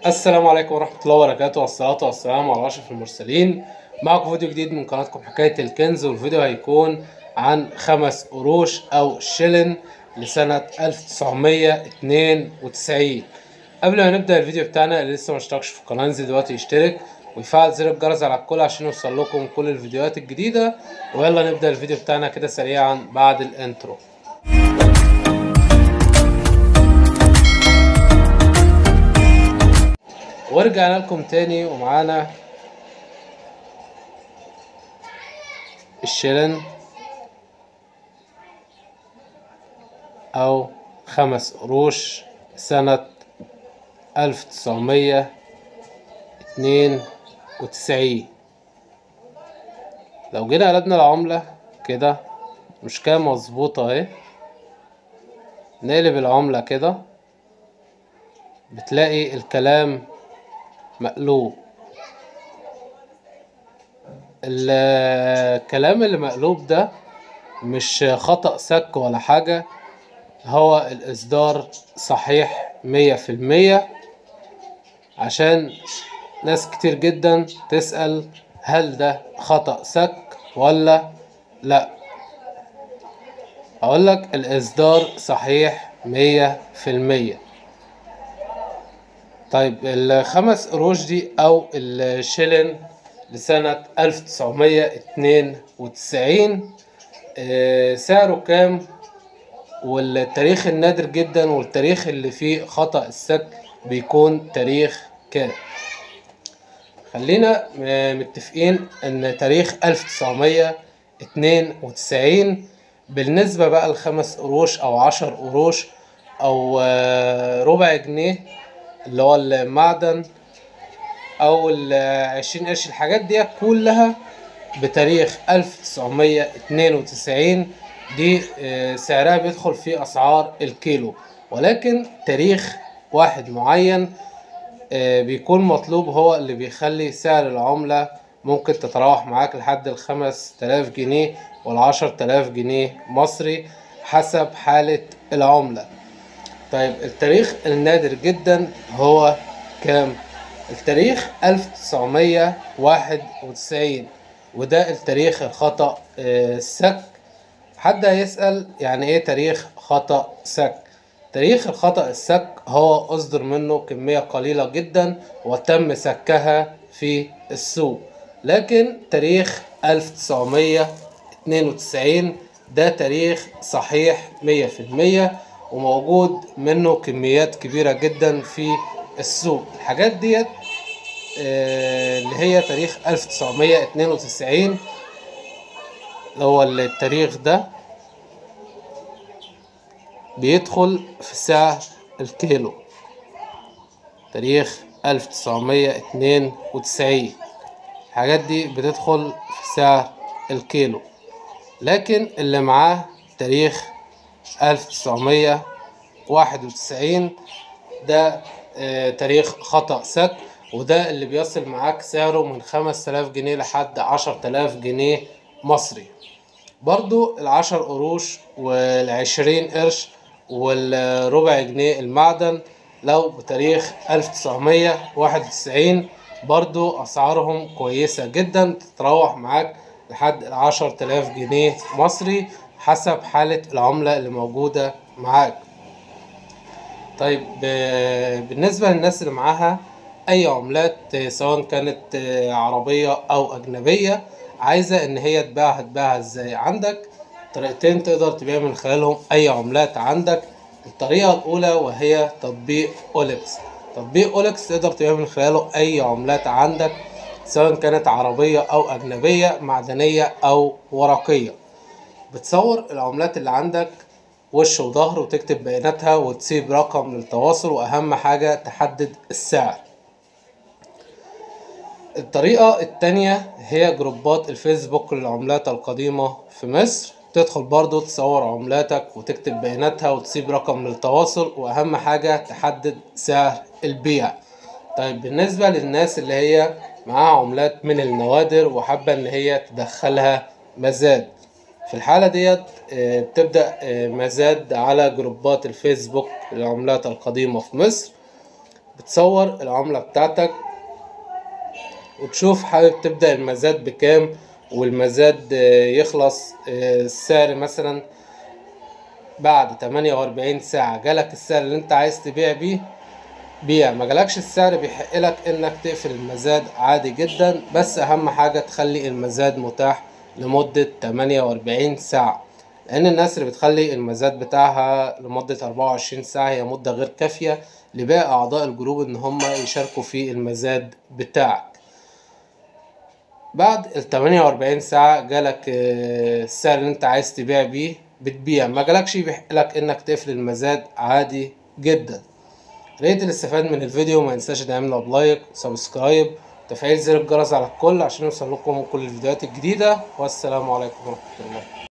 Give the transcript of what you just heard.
السلام عليكم ورحمة الله وبركاته، والصلاة والسلام على أشرف المرسلين. معكم فيديو جديد من قناتكم حكاية الكنز، والفيديو هيكون عن 5 قروش أو شلن لسنة 1992. قبل ما نبدأ الفيديو بتاعنا، اللي لسه مشتركش في القناة ينزل دلوقتي يشترك ويفعل زر الجرس على الكل عشان يوصل لكم كل الفيديوهات الجديدة. ويلا نبدأ الفيديو بتاعنا كده سريعا بعد الانترو. ورجعنا لكم تاني ومعانا الشلن أو 5 قروش سنة 1992. لو جينا قلبنا العملة كده مش كده مظبوطة اهي، نقلب العملة كده بتلاقي الكلام مقلوب. الكلام اللي مقلوب ده مش خطأ سك ولا حاجة، هو الإصدار صحيح 100%. عشان ناس كتير جدا تسأل هل ده خطأ سك ولا لا، أقولك الإصدار صحيح 100%. طيب ال5 قروش دي أو الشلن لسنة 1992 سعره كام؟ والتاريخ النادر جدا والتاريخ اللي فيه خطأ السك بيكون تاريخ كام؟ خلينا متفقين ان تاريخ 1992 بالنسبة بقى ل5 قروش او 10 قروش او ربع جنيه اللي هو المعدن او ال20 قرش، الحاجات دي كلها بتاريخ 1992 دي سعرها بيدخل في اسعار الكيلو. ولكن تاريخ واحد معين بيكون مطلوب هو اللي بيخلي سعر العملة ممكن تتراوح معاك لحد 5000 جنيه وال10,000 جنيه مصري حسب حالة العملة. طيب التاريخ النادر جدا هو كام؟ التاريخ 1991، وده التاريخ الخطأ السك. حد هيسأل يعني ايه تاريخ خطأ سك؟ تاريخ الخطأ السك هو أصدر منه كمية قليلة جدا وتم سكها في السوق، لكن تاريخ 1992 ده تاريخ صحيح 100% وموجود منه كميات كبيرة جدا في السوق. الحاجات ديت اللي هي تاريخ 1992 اللي هو التاريخ ده بيدخل في سعر الكيلو. تاريخ 1992 الحاجات دي بتدخل في سعر الكيلو، لكن اللي معاه تاريخ 1991 ده تاريخ خطأ سك، وده اللي بيصل معاك سعره من 5000 جنيه لحد 10,000 جنيه مصري. برضو ال10 قروش وال20 قرش والربع جنيه المعدن لو بتاريخ 1991 برضو أسعارهم كويسة جدا، تتراوح معاك لحد 10,000 جنيه مصري حسب حالة العملة اللي موجودة معاك. طيب بالنسبة للناس اللي معاها أي عملات سواء كانت عربية أو أجنبية عايزة إن هي تباعها إزاي؟ عندك طريقتين تقدر تبيع من خلالهم أي عملات عندك. الطريقة الأولى وهي تطبيق أوليكس. تطبيق أوليكس تقدر تبيع من خلاله أي عملات عندك سواء كانت عربية أو أجنبية، معدنية أو ورقية. بتصور العملات اللي عندك وش وظهر وتكتب بياناتها وتسيب رقم للتواصل، واهم حاجة تحدد السعر. الطريقة التانية هي جروبات الفيسبوك للعملات القديمة في مصر. تدخل برضو تصور عملاتك وتكتب بياناتها وتسيب رقم للتواصل، واهم حاجة تحدد سعر البيع. طيب بالنسبة للناس اللي هي معاها عملات من النوادر وحابة ان هي تدخلها مزاد، في الحالة ديت بتبدأ مزاد على جروبات الفيسبوك للعملات القديمة في مصر. بتصور العملة بتاعتك وتشوف حابب تبدأ المزاد بكام، والمزاد يخلص السعر مثلا بعد 48 ساعة جالك السعر اللي انت عايز تبيع بيه بيع، ما جالكش السعر بيحقلك انك تقفل المزاد عادي جدا. بس اهم حاجة تخلي المزاد متاح لمدة 48 ساعة، لان الناس اللي بتخلي المزاد بتاعها لمدة 24 ساعة هي مدة غير كافية لباقي اعضاء الجروب ان هم يشاركوا في المزاد بتاعك. بعد ال 48 ساعة جالك السعر اللي انت عايز تبيع بيه بتبيع، ما جالكش بيحقلك انك تقفل المزاد عادي جدا. ريت اللي استفاد من الفيديو ما ينساش تعمل له لايك وسبسكرايب وتفعيل زر الجرس على الكل عشان يوصل لكم كل الفيديوهات الجديدة. والسلام عليكم ورحمة الله.